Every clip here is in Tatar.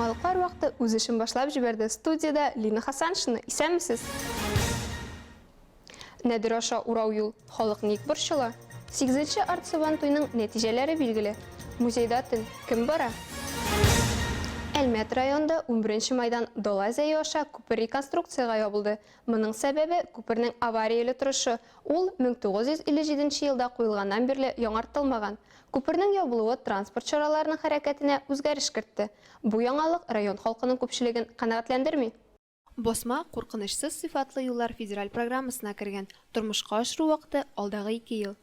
Яңалыклар вакыты үз эшен башлап җибәрде. Студияда Лина Хасаншина. Исәнмесез? Нәдер аша урау юл халык ник борчыла? 8-нче артсабан туйның нәтиҗәләре билгеле. Музейда төн кем бара? Әлмәт районында 11 майдан Дала зәйе аша күпер реконструкцияга ябылды. Моның сәбәбе күпернең аварияле торышы. Ул 1957 елда куелганнан бирле яңартылмаган. Күпернең ябылуы транспорт чараларының хәрәкәтенә үзгәреш кертте. Бу яңалык район халкының күпчелеген канәгатьләндерми. Босма куркынычсыз сыйфатлы юллар федераль программасына кергән. Тормышка ашыру вакыты алдагы 2 ел.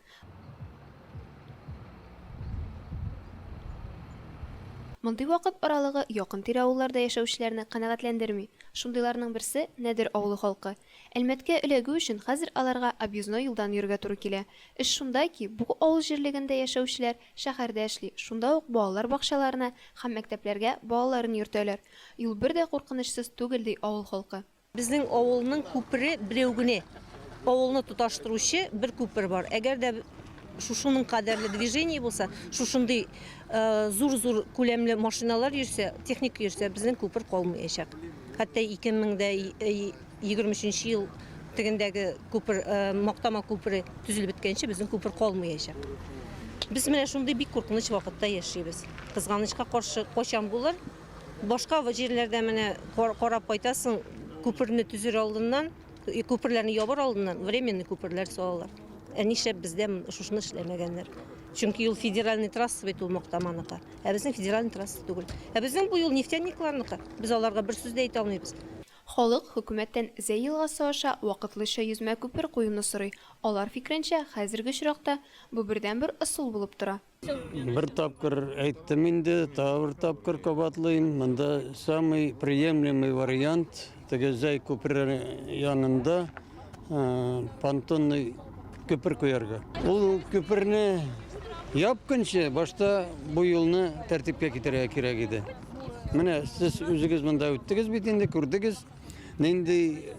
Мондый вакыт аралыгы якын тирә авылларда яшәүчеләрне канәгатьләндерми. Шундыйларның берсе Нәдер авылы халкы. Әлмәткә эләгү өчен хәзер аларга объездной юлдан йөргә туры килә. Эш шунда ки, бу авыл җирлегендә яшәүчеләр шәһәрдә эшли. Шунда ук балалар бакчаларына һәм мәктәпләргә балаларын йөртәләр. Юл бер дә куркынычсыз түгел ди авыл халкы. Безнең авылның күпере берәү генә. Авылны тоташтыручы бер күпер бар. Әгәр дә шушының кадәрле движение булса, шушындый зур-зур күләмле машиналар йөрсә, техник йөрсә, безнең күпер калмаячак. Хәтта 2023 ел тегендәге күпер, Мактама күпере төзелеп беткәнче безнең күпер калмаячак. Без менә шундый бик куркыныч вакытта яшибез. Кызганычка каршы качан булыр? Башка җирләрдә менә карап кайтасың, күперне төзер алдыннан, күперләрне ябар алдыннан временный күперләр салалар. Нишләп бездә шушны эшләмәгәннәр? Чөнки юл федеральный трасса бит ул Мактаманыкы. Безнең федеральный трасса түгел. Безнең бу юл нефтяникларныкы. Без аларга бер сүз дә әйтә алмыйбыз. Халык хөкүмәттән Зәй елгасы аша вакытлыча yüзмә күпер куюны сорый. Алар фикеренчә, хәзерге чиракта бу бердән-бер ысул булып тора. Бер тапкыр әйттем инде, бер тапкыр кабатлыйм. Монда самый приемлемый вариант теге Зәй күпере янында понтонный күпер куярга. Ул күперне япканчы башта бу юлны тәртипкә китерергә кирәк иде. Менә сез үзегез монда үттегез бит инде, күрдегез. Нинди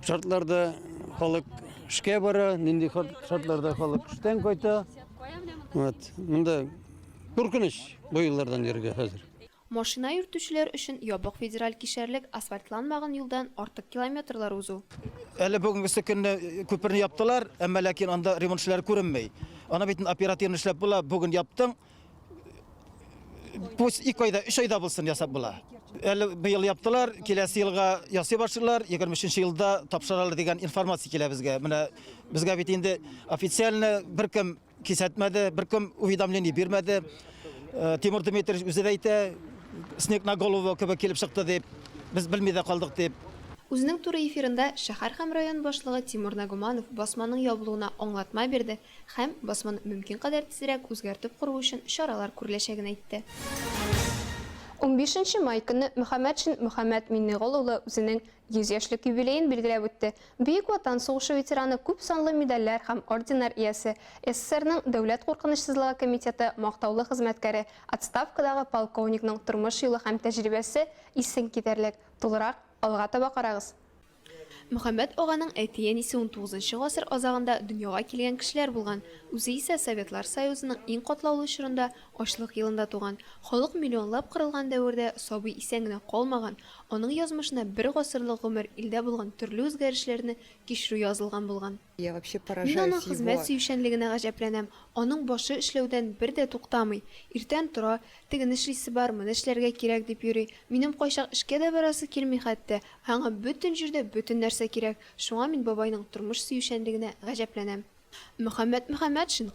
шартларда халык эшкә бара, нинди шартларда халык эштән кайта. Вот, монда куркыныч бу юллардан йөрергә хәзер. Машина йөртүчеләр өчен ябык федераль кишәрлек асфальтланмаган юлдан артык километрлар узу. Әле бүгенге көнне күперне яптылар, әмма ләкин анда ремонт эшләре күренмәй. Аны бит оперативно эшләп була, бүген яптың. Пусть 2 айда, 3 айда булсын ясап була. Әле быел яптылар, киләсе елга ясый башлыйлар, 23 елда тапшыралар дигән информация килә безгә. Менә безгә бит инде официально беркем кисәтмәде, беркем уведомление бирмәде. Тимур Дмитриевич үзе әйтә, снег на голову кебек килеп чыкты дип, без белми дә калдык дип. Үзенең туры эфирында шәһәр һәм район башлыгы Тимур Нагуманов басманың ябылуына аңлатма бирде һәм басманы мөмкин кадәр тизрәк үзгәртеп кору өчен чаралар күреләчәген әйтте. 15 май көнне Мөхәммәд Миннегол улы үзенең 100 яшьлек юбилеен билгеләп үтте. Бөек Ватан сугышы ветераны күп санлы медальләр һәм орденнар иясе, СССРның Дәүләт куркынычсызлыгы комитеты мактаулы хезмәткәре, отставкадагы полковникның тормыш юлы һәм тәҗрибәсе исен китәрлек. Тулырак алга таба карагыз. Мөхәммәд аганың әтиен исе 19 гасыр азагында дөньяга килгән кешеләр булган. Үзе исә Советлар Союзының иң катлаулы чорында ачлык елында туган. Халык миллионлап кырылган дәвердә сабый исән генә калмаган. Аның язмышына бер гасырлык гомер илдә булган төрле үзгәрешләрне кичерү язылган булган. Я вообще Мин поражаюсь аның хезмәт сөйшәнлегенә гаҗәпләнәм. Аның башы эшләүдән бер дә туктамый. Иртән тора, тегене эшлисе бар, моны эшләргә кирәк дип йөри. Минем кайчак эшкә дә барасы килми хәтта. Аңа бөтен җирдә бөтен нәрсә кирәк. Шуңа мин бабайның тормыш сөйшәнлегенә гаҗәпләнәм. Мөхәммәд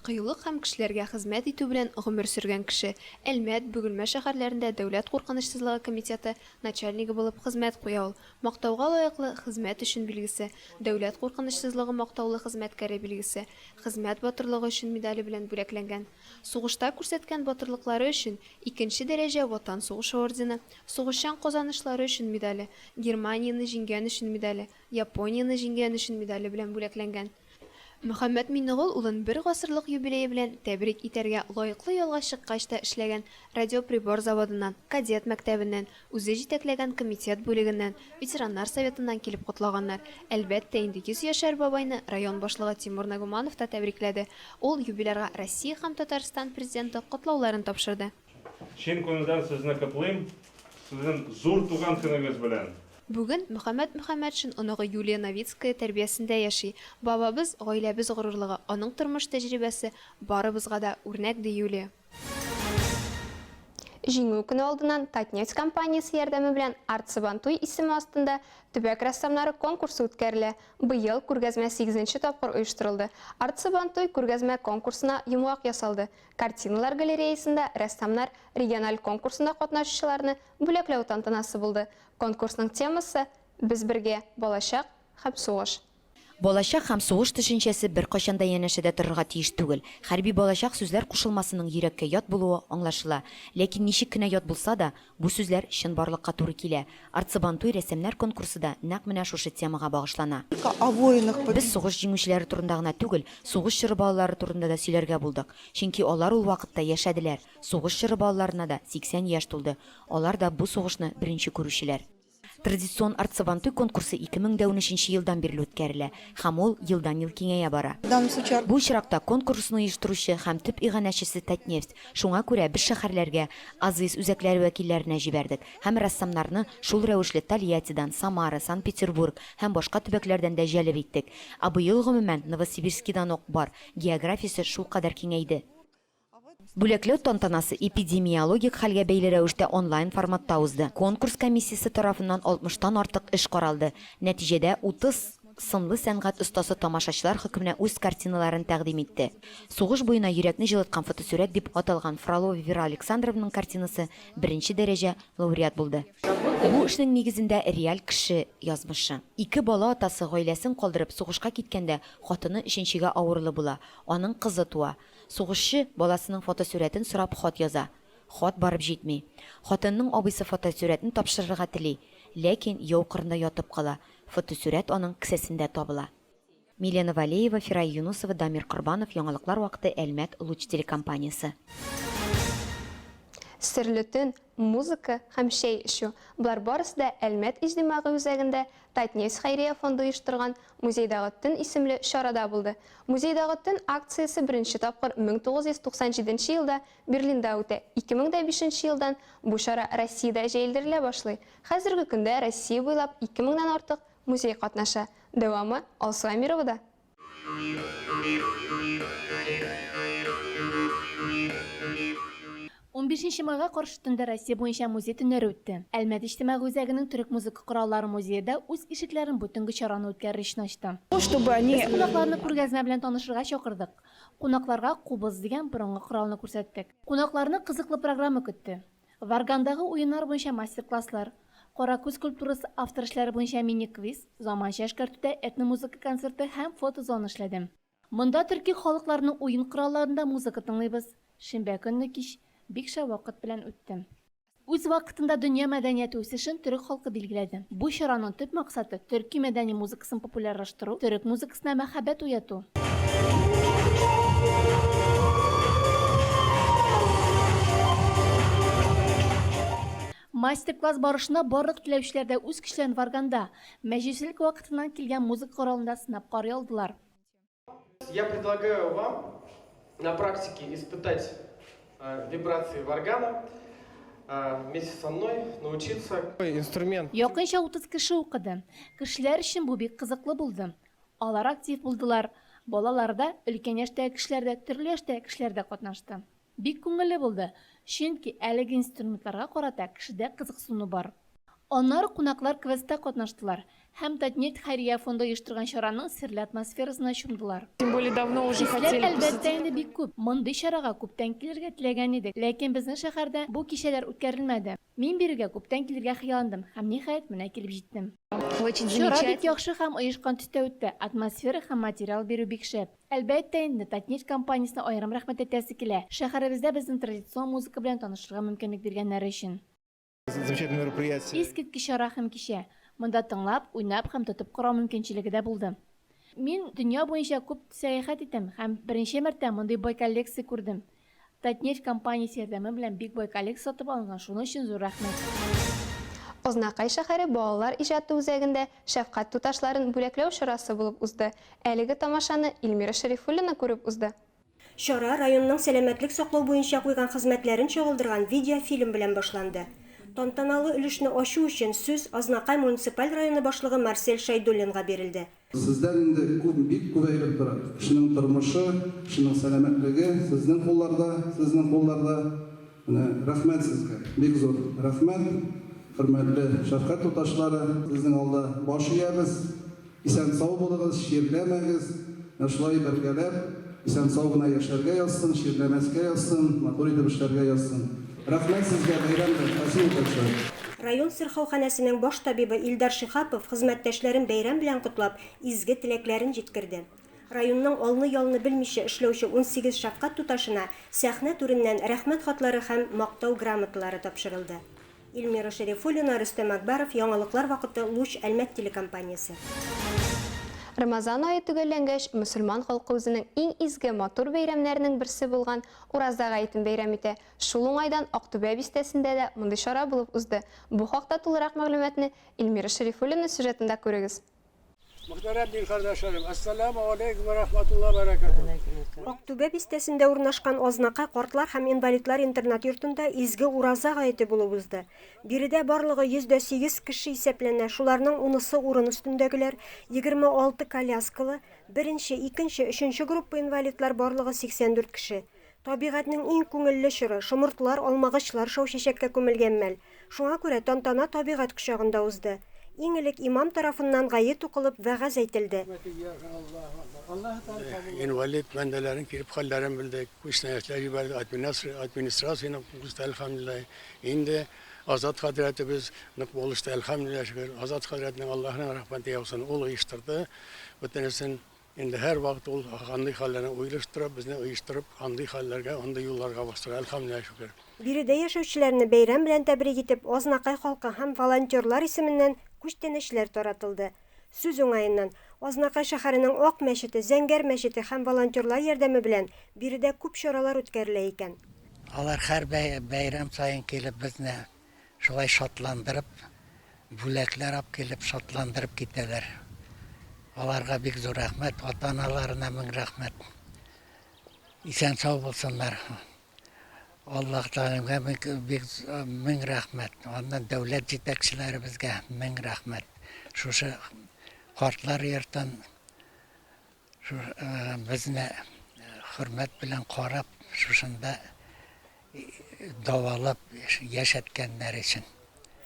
кыюлык һәм кешеләргә хезмәт итү белән гомер сүргән кеше. Әлмәт, Бөгелмә шәһәрләрендә Дәүләт куркынычсызлыгы комитеты начальнигы булып хезмәт куя ул. Мактауга лаеклы хезмәт өчен билгесе, Дәүләт куркынычсызлыгы мактаулы хезмәткәре билгесе, хезмәт батырлыгы өчен медале белән бүләкләнгән. Сугышта күрсәткән батырлыклары өчен 2нче дәрәҗә Ватан сугышы ордены, сугышчан казанышлары өчен медале, Германияны җиңгән өчен медале, Японияны җиңгән өчен медале белән бүләкләнгән. Мөхәммәд Миннегол улын бер гасырлык юбилее белән тәбрик итәргә лаеклы ялга чыккач та эшләгән радиоприбор заводыннан, кадет мәктәбеннән, үзе җитәкләгән комитет бүлегеннән, ветераннар советыннан килеп кутлаганнар. Әлбәттә, инде 100 яшәр бабайны район башлыгы Тимур Нагуманов та тәбрикләде. Ул юбилярга Россия һәм Татарстан президенты котлауларын тапшырды. Шин күңелдән сезне котлыйм, сезнең зур туган көнегез белән. Бүген Мөхәммәд Мөхәммәтшин оныгы Юлия Новицкая тәрбиясендә яши. Бабабыз, гаиләбез горурлыгы, аның тормыш тәҗрибәсе барыбызга да үрнәк, ди Юлия. Җиңү көне алдыннан Татнефть компаниясе ярдәме белән Артсыбантуй исеме астында төбәк рәссамнары конкурсы үткәрелә. Быел күргәзмә 8нче тапкыр оештырылды. Артсыбантуй күргәзмә конкурсына йомгак ясалды. Картиналар галереясында рәссамнар региональ конкурсында катнашучыларны бүләкләү тантанасы булды. Конкурсның темасы «Без бергә балачак һәм сугыш». Балачак һәм сугыш төшенчәсе бер кайчанда янәшәдә торырга тиеш түгел. Хәрби балачак сүзләр кушылмасының йөрәккә ят булуы аңлашыла. Ләкин ничек кенә ят булса да, бу сүзләр чынбарлыкка туры килә. Артсыбантуй рәсемнәр конкурсы да нәкъ менә шушы темага багышлана. Без сугыш җиңүчеләре турында гына түгел, сугыш чоры балалары турында да сөйләргә булдык. Чөнки алар ул вакытта яшәделәр. Сугыш чоры балаларына да 80 яшь тулды. Алар да бу сугышны беренче күрүчеләр. Традицион Артсыбантуй конкурсы 2013 елдан бирле үткәрелә, һәм ул елдан-ел киңәя бара. Бу очракта конкурсны оештыручы һәм төп иганәчесе Татнефть. Шуңа күрә без шәһәрләргә азиз үзәкләре вәкилләренә җибәрдек һәм рәссамнарны шул рәвешле Тольяттидан, Самара, Санкт-Петербург һәм башка төбәкләрдән дә җәлеп иттек. Быел гомумән Новосибирскидан ук бар. Географиясе шул кадәр киңәйде. Бүләкләү тантанасы эпидемиологик хәлгә бәйле рәвештә онлайн форматта узды. Конкурс комиссиясе тарафыннан 60тан артык эш каралды. Нәтиҗәдә 30 сынлы сәнгать остасы тамашачылар хөкеменә үз картиналарын тәкъдим итте. Сугыш буена йөрәкне җылыткан фотосурәт дип аталган Фролова Вера Александровнаның картинасы беренче дәрәҗә лауреат булды. Бу эшнең нигезендә реаль кеше язмышы. 2 бала атасы гаиләсен калдырып сугышка киткәндә хатыны өченчегә авырлы була. Аның кызы туа. Сугышчы баласының фотосурәтен сорап хат яза. Хат барып җитми. Хатынның абыйсы фотосурәтен тапшырырга тели, ләкин яу кырында ятып кала. Фотосурәт аның кесәсендә табыла. Милена Валеева, Фирай Юнусова, Дамир Корбанов, Яңалыклар вакыты, Әлмәт, Луч телекомпаниясе. Серле төн, музыка һәм шәй эшу. Булар барысы да Әлмәт иҗтимагый үзәгендә Татнефть хәйрия фонды оештырган Музейдагы төн исемле чарада булды. Музейдагы төн акциясе беренче тапкыр 1997 елда Берлиндә үтә. 2005 елдан бу чара Россиядә җәелдерелә башлый. Хәзерге көндә Россия буйлап 2000нан артык музей катнаша. Дәвамы Алсу Амировада. 15 майга каршы төндә Россия буенча музей төннәре үтте. Әлмәт иҗтимагый үзәгенең төрек музыка кораллары музеенда үз ишекләрен бүтәнге чараны үткәрү өчен ачты. Без кунакларны күргәзмә белән танышырга чакырдык. Кунакларга кубыз дигән борынгы коралны күрсәттек. Кунакларны кызыклы программа көтте. Варгандагы уеннар буенча мастер-класслар, Каракүз скульптурасы автор эшләре буенча мини-квиз, заманча эшкәртүдә этно-музыка концерты һәм фотозона эшләдем. Монда төрки халыкларының уен коралларында музыка тыңлыйбыз. Шимбә көнне кич бик шәп вакыт белән үтте. Үз вакытында дөнья мәдәнияте үсешен төрек халкы билгеләде. Бу чараның төп максаты төрки мәдәни музыкасын популярлаштыру, төрек музыкасына мәхәббәт уяту. Мастер-класс барышында барлык теләүчеләр дә үз көчләрен варганда, мәҗүсилек вакытыннан килгән музыка коралында сынап карый алдылар. Я предлагаю вам на практике испытать вибрации варгана, вместе со мной научиться. Инструмент. Якынча 30 кеше укыды. Кешеләр өчен бу бик кызыклы булды. Алар актив булдылар. Балалар да, өлкән яшьтәге кешеләр дә, төрле яшьтәге кешеләр дә катнашты. Бик күңелле булды. Чөнки әлеге инструментларга карата кешедә кызыксыну бар. Аннары кунаклар квестта катнаштылар. Һәм Татнефть хәйрия фонды оештырган чараның серле атмосферасына чумдылар. Тем более давно уже хотели Әлбәттә инде бик күп. Мондый чарага күптән килергә теләгән идек, ләкин безнең шәһәрдә бу кичәләр үткәрелмәде. Мин бирегә күптән килергә хыялландым һәм ниһаять менә килеп җиттем. Очень Чара бик замечательно. яхшы һәм оешкан төстә үтте. Атмосфера һәм материал бирү бик шәп. Әлбәттә инде Татнефть компаниясенә аерым рәхмәт әйтәсе килә. Шәһәребездә безнең традицион музыка белән танышырга мөмкинлек биргәннәре өчен. Замечательное мероприятие. Искиткеч чара һәм кичә. Монда тыңлап, уйнап һәм тотып карау мөмкинчелеге дә булды. Мин дөнья буенча күп сәяхәт итәм һәм беренче мәртәбә мондый бай коллекция күрдем. Татнефть компаниясе ярдәме белән бик бай коллекция сатып алган, шуның өчен зур рәхмәт. Азнакай шәһәре балалар иҗаты үзәгендә шәфкать туташларын бүләкләү чарасы булып узды. Әлеге тамашаны Илмира Шәрифуллина күреп узды. Шара районның сәламәтлек саклау буенча куйган хезмәтләрен чагылдырган видеофильм белән башланды. Тантаналы өлешне ачу өчен сүз Азнакай муниципаль районы башлыгы Марсель Шайдуллинга бирелде. Сездән инде бик күп әйбер тора. Кешенең тормышы, кешенең сәламәтлеге сезнең кулларда. Рәхмәт сезгә. Бик зур рәхмәт. Хөрмәтле шәфкать туташлары, сезнең алда баш иябез. Исән сау булыгыз, ширләмәгез. Шулай бергәләп, исән сау гына яшәргә язсын, ширләмәскә язсын, матур итеп эшләргә язсын. Рәхмәт сезгә, бәйрәм. Район сырхауханәсенең баш табибы Илдар Шихапов хезмәттәшләрен бәйрәм белән котлап, изге теләкләрен җиткерде. Районның алны-ялны белмичә эшләүче 18 шәфкать туташына сәхнә түреннән рәхмәт хатлары һәм мактау грамоталары тапшырылды. Илмира Шәрифуллина, Рөстәм Акбаров, Яңалыклар вакыты, Луч Әлмәт телекомпаниясе. Рамазан айы төгәлләнгәч, мөселман халкы үзенең иң изге матур бәйрәмнәренең берсе булган Ураза гаетен бәйрәм итә. Шул уңайдан Актүбә бистәсендә дә мондый чара булып узды. Бу хакта тулырак мәгълүматны Илмира Шәрифуллина сюжетында күрегез. Актүбә бистәсендә урнашкан Азнакай картлар һәм инвалидлар интернат йортында изге Ураза гаете булып узды. Биредә барлыгы 108 кеше исәпләнә. Шуларның 10-сы урын өстендәгеләр, 26 коляскалы, 1-нче, 2-нче, 3-нче группа инвалидлар барлыгы 84 кеше. Табигатьнең иң күңелле чоры, шомыртлар, алмагачлар шау-чәчәккә күмелгән мәл. Шуңа күрә тантана табигать кочагында узды. Иң элек имам тарафыннан гает укылып вәгазь әйтелде. Инвалид бәндәләрен килеп хәлләрен белдек, күчнәчләр җибәрде, администрацияның кушты әлхәмдүлилләh. Инде Азат хәзрәтебез нык булышты, әлхәмдүлилләh шөкер. Азат хәзрәтнең Аллаһның рәхмәте яусын, ул оештырды. Бөтенесен инде һәр вакыт ул андый хәлләрне уйлаштырып, безне оештырып, андый хәлләргә, андый юлларга бастыра, әлхәмдүлилләh шөкер. Биредә яшәүчеләрне бәйрәм белән тәбрик итеп, Азнакай халкы һәм волонтерлар исеменнән күчтәнәчләр таратылды. Сүз уңаеннан Азнакай шәһәренең Ак мәчете, Зәңгәр мәчете һәм волонтерлар ярдәме белән биредә күп чаралар үткәрелә икән. Алар һәр бәйрәм саен килеп безне шулай шатландырып, бүләкләр алып килеп шатландырып китәләр. Аларга бик зур рәхмәт, ата-аналарына мең рәхмәт. Исән сау булсыннар. Аллаһ Тәгаләгә бик мең рәхмәт. Аннан дәүләт җитәкчеләребезгә мең рәхмәт. Шушы картлар йортын безне хөрмәт белән карап, шушында давалап яшәткәннәр өчен.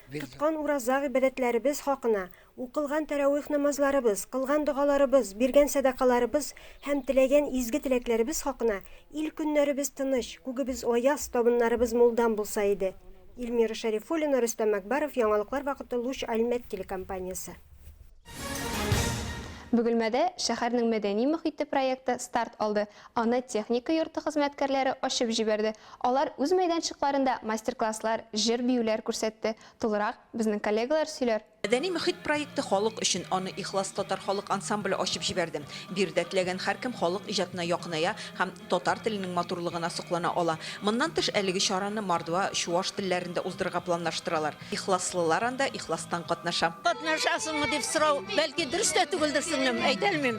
Тоткан Ураза гыйбадәтләребез хакына, укылган тәравих намазларыбыз, кылган дугаларыбыз, биргән садакаларыбыз һәм теләгән изге теләкләребез хакына ил көннәребез тыныч, күгебез аяз, табыннарыбыз мулдан булса иде. Илмира Шәрифуллина, Рөстәм Акбаров, Яңалыклар вакыты, Луч Әлмәт телекомпаниясе. Бөгелмәдә шәһәрнең мәдәни мөхите проекты старт алды. Аны техника йорты хезмәткәрләре ачып җибәрде. Алар үз мәйданчыкларында мастер-класслар, җыр биюләр күрсәтте. Тулырак безнең коллегалар сөйләр. Мәдәни мөхит проекты халык өчен аны Ихлас татар халык ансамбле ачып җибәрде. Биредә теләгән һәркем халык иҗатына якыная һәм татар теленең матурлыгына соклана ала. Моннан тыш әлеге чараны Мордва, Чуаш телләрендә уздырырга планлаштыралар. Ихласлылар анда ихластан катнаша. Катнашасыңмы дип сорау, бәлки дөрес тә түгелдер сеңлем, әйтәлмим.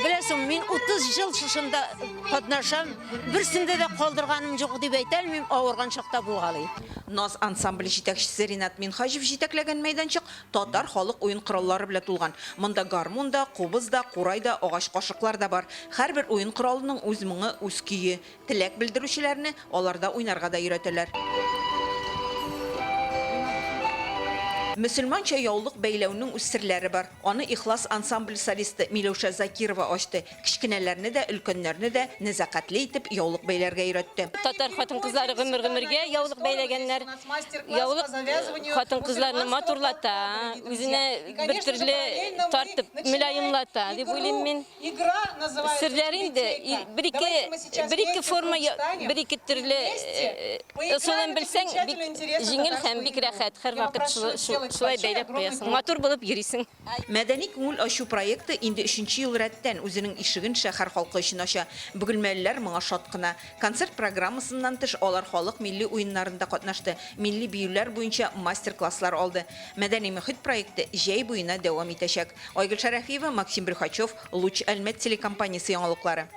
Беләсең, мин 30 ел шушында катнашам, берсендә дә калдырганым юк дип әйтәлмим, авырган чакта булгалый. Наз ансамбле җитәкчесе Ринат Минхаҗев җитәкләгән мәйданчык татар халык уен кораллары белән тулган. Монда гармун да, кубыз да, курай да, агач кашыклар да бар. Һәрбер уен коралының үз моңы, үз көе. Теләк белдерүчеләрне аларда уйнарга да өйрәтәләр. Мөселманча яулык бәйләүнең үз серләре бар. Аны Ихлас ансамбль солисты Миләүшә Закирова ачты. Кичкенәләрне дә, өлкәннәрне дә нәзакәтле итеп яулык бәйләргә өйрәтте. Татар хатын-кызлары гомер-гомергә яулык бәйләгәннәр. Яулык хатын-кызларны матурлата, үзенә бер төрле тартып, мөлаемлата дип уйлыйм мин. Серләр инде бер-ике форма, бер-ике төрле ысулын белсәң, бик җиңел һәм бик рәхәт. Һәр вакыт шулай бәйләп куясың. Матур булып йөрисең. Мәдәни күңел ачу проекты инде 3нче ел рәттән үзенең ишеген шәһәр халкы өчен ача. Бөгелмәлеләр моңа шат кына. Концерт программасыннан тыш алар халык милли уеннарында катнашты. Милли биюләр буенча мастер-класслар алды. Мәдәни мөхит проекты җәй буена дәвам итәчәк. Айгөл Шәрәфиева, Максим Брюхачев, Луч Әлмәт телекомпаниясе яңалыклары.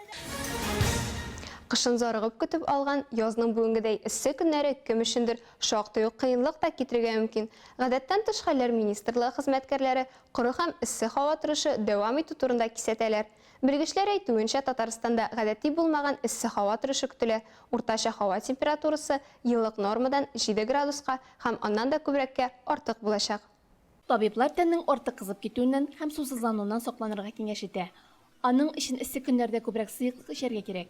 Кышын зарыгып көтүп алган язның бүгенгедәй эссе көннәре кем өчендер шактый ук кыенлык та китерергә мөмкин. Гадәттән тыш хәлләр министрлыгы хезмәткәрләре коры һәм эссе һава торышы дәвам итү турында кисәтәләр. Белгечләр әйтүенчә, Татарстанда гадәти булмаган эссе һава торышы көтелә. Уртача һава температурасы еллык нормадан 7 градуска һәм аннан да күбрәккә артык булачак. Табиблар тәннең артык кызып китүеннән һәм сусызлануыннан сакланырга киңәш итә. Аның өчен эссе көннәрдә күбрәк сыйыклык эчәргә кирәк.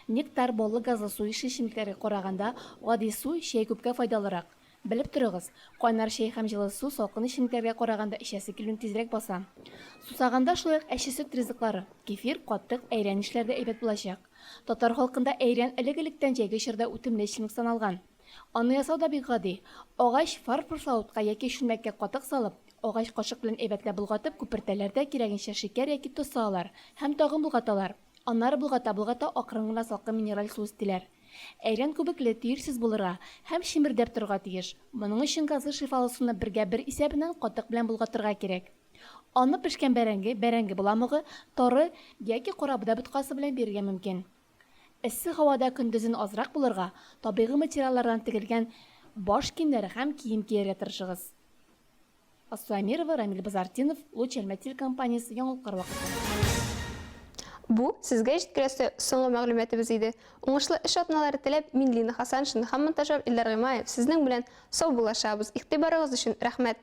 Нектар, боллы газлы су эчемлекләргә караганда гади су чәй күпкә файдалырак. Белеп торыгыз, кайнар чәй һәм җылы су салкын эчемлекләргә караганда эчәсе килүен тизрәк баса. Сусаганда шулай ук әче сөт ризыклары, кефир, катык, әйрән эшләрдә әйбәт булачак. Татар халкында әйрән элек-электән җәйге чорда үтемле эчемлек саналган. Аны ясау да бик гади. Агач фарфор яки шүлмәккә катык салып, агач кашык белән әйбәтләп булгатып, күпертәләрдә кирәгенчә шикәр яки тоз салалар һәм тагын булгаталар. Аннары булгата акрын гына салкын минераль су истиләр. Әйрән күбекле, тиерсез булырга һәм шимердәп торырга тиеш. Моның өчен газлы шифалы суны 1:1 исәбеннән катык белән булгатырга кирәк. Аны пешкән бәрәңге буламыгы, тары яки карабуда боткасы белән бирергә мөмкин. Эссе һавада көндезен азрак булырга, табигый материаллардан тегелгән баш киемнәре һәм кием кияргә тырышыгыз. Асуамирова, Рамил Базартинов, Луч Әлмәт компаниясе, яңалыклар вакыты. Бу сезгә җиткерәсе соңгы мәгълүматыбыз иде. Уңышлы эш атналары теләп, мин Лина Хасаншина һәм монтажер Илдар Гыймаев сезнең белән сау булашабыз. Игътибарыгыз өчен рәхмәт.